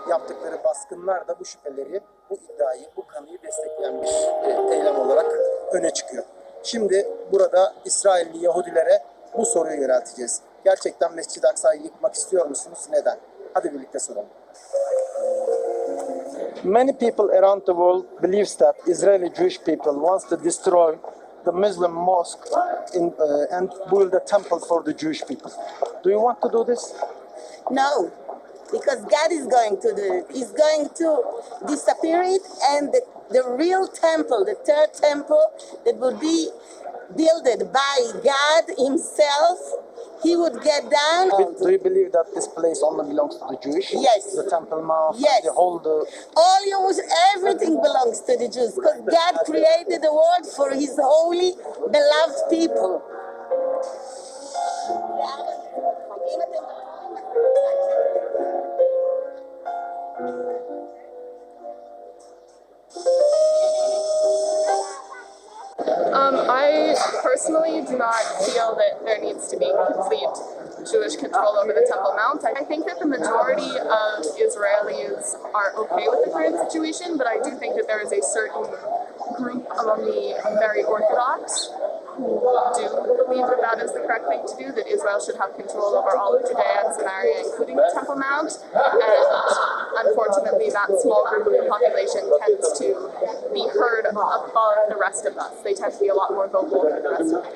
yaptıkları baskınlar da bu şüpheleri, bu iddiayı, bu kanıyı destekleyen bir eylem olarak öne çıkıyor. Şimdi burada İsrailli Yahudilere bu soruyu yönelteceğiz. Gerçekten Mescid-i Aksa'yı yıkmak istiyor musunuz? Neden? Hadi birlikte soralım. Many people around the world believes that Israeli Jewish people wants to destroy the Muslim mosque and build a temple for the Jewish people. Do you want to do this? No, because God is going to do it. He's going to disappear it, and the real temple, the third temple that would be built by God himself, he would get down. Do you believe that this place only belongs to the Jewish? Yes. The Temple Mount, yes. the whole... Everything belongs to the Jews, because God created the world for his holy, beloved people. I personally do not feel that there needs to be complete Jewish control over the Temple Mount. I think that the majority of Israelis are okay with the current situation, but I do think that there is a certain group among the very Orthodox who do believe that that is the correct thing to do, that Israel should have control over all of Judea and Samaria, including the Temple Mount, and unfortunately that small group of the population tends to be heard above the rest of us. They tend to be a lot more vocal than the rest of us.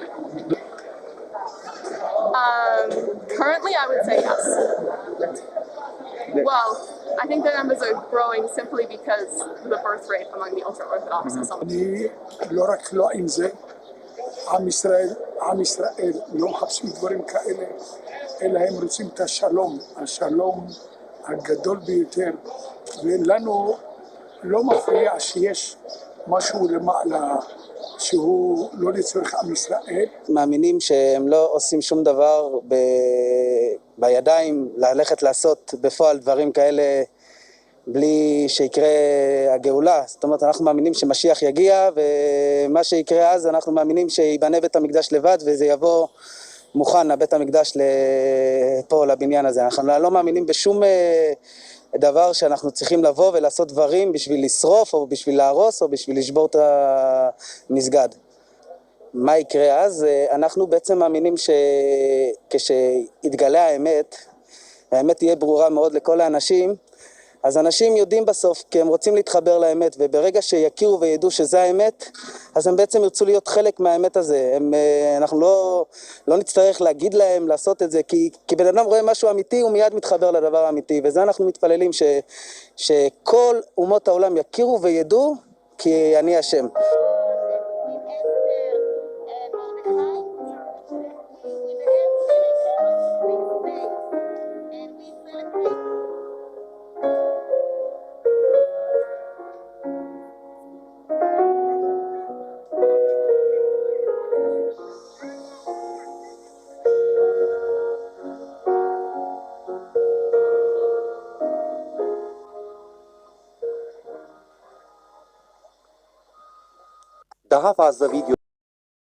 Currently, I would say yes. Well, I think the numbers are growing simply because the birth rate among the ultra-Orthodox is so much. עם ישראל לא מחפשים דברים כאלה, אלא הם רוצים את השלום, השלום הגדול ביותר, ולנו לא מפריע שיש משהו למעלה שהוא לא לצורך עם ישראל. מאמינים שהם לא עושים שום דבר בידיים, ללכת לעשות בפועל דברים כאלה בלי שיקרה הגאולה. זאת אומרת, אנחנו מאמינים שמשיח יגיע, ומה שיקרה אז, אנחנו מאמינים שיבנה בית המקדש לבד, וזה יבוא מוכן, הבית המקדש פה, לבניין הזה. אנחנו לא מאמינים בשום דבר שאנחנו צריכים לבוא ולעשות דברים בשביל לשרוף, או בשביל להרוס, או בשביל לשבור את המסגד. מה יקרה אז? אנחנו בעצם מאמינים שכשיתגלה האמת, והאמת תהיה ברורה מאוד לכל האנשים, אז אנשים יודעים בסוף, כי הם רוצים להתחבר לאמת, וברגע שיכירו וידעו שזה האמת, אז הם בעצם ירצו להיות חלק מהאמת הזה. אנחנו לא נצטרך להגיד להם לעשות את זה, כי בן אדם רואה משהו אמיתי, הוא מיד מתחבר לדבר האמיתי, וזה אנחנו מתפללים שכל אומות העולם יכירו וידעו, כי אני השם. Daha fazla video